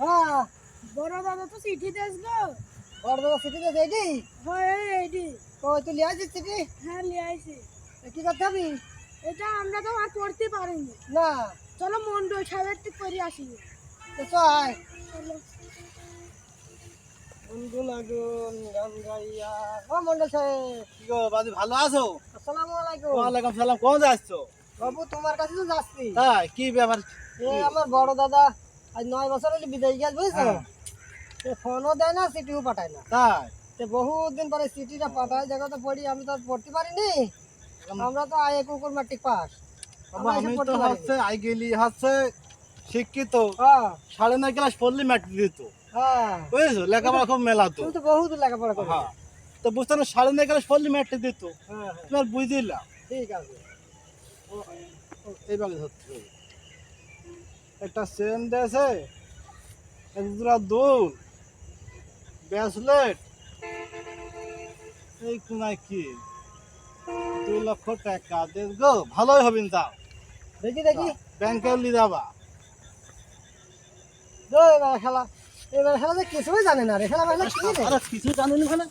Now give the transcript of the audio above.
হ্যাঁ বড় দাদা তো চিঠি দেস গো। বড় দাদা চিঠি দিয়েছে এটি? হয় এইটি। কই তুই লিয়ে আসছিস চিঠি? হ্যাঁ নিয়ে আইছি। কি করতে হবে? এটা আমরা তো আর পড়তে পারিনি। না চলো মন্ডল সাহেবের থেকে করে আসি। তো চল চলো। বন্ধু লাগুন গান গাইয়া। ও মন্ডল সাহেব, কি গো বাদি ভালো আছো? আসসালামু আলাইকুম। ওয়ালাইকুম সালাম। কোন যাচ্ছ? বাবু তোমার কাছে তো যাচ্ছি। তাই কি ব্যাপার? এ আমার বড় দাদা আজ 9 বছর হলে বিদেশ গেছে বুঝছো? হ্যাঁ। সে ফোনও দেয় না, চিঠিও পাঠায় না। তাই সে বহুত দিন পরে চিঠিটা পাঠায়, জায়গা তো পড়ি, আমি তো আর পড়তে পারিনি। আমরা তো আয়ে কুকুর মাটি পাস। বাবা, আমি তো হচ্ছে আই গেলি হচ্ছে শিক্ষিত, হ্যাঁ 9.5 ক্লাস পড়লে ম্যাট্রিক দিত, হ্যাঁ বুঝেছো? লেখাপড়া খুব মেলাতো। তুমি তো বহুত লেখাপড়া করো। হ্যাঁ, তো বুঝতে না 9.5 ক্লাস পড়লে ম্যাট্রিক দিত, হ্যাঁ হ্যাঁ তোমার বুঝিলাম। ঠিক আছে। এইভাবে ধরতে হবে। একটা চেন দিয়েছে, এক জোড়া দুল, ব্রেসলেট, এই কোনায় কি 2 লক্ষ টাকা দেন গো, ভালোই হবেন। যাও দেখি দেখি। ব্যাংকে লি যাবা। এবার খেলা, এবার খেলা যে কিছুই জানে না রে, খেলা খেলা কি রে? আরে কিছু জানেন ওখানে?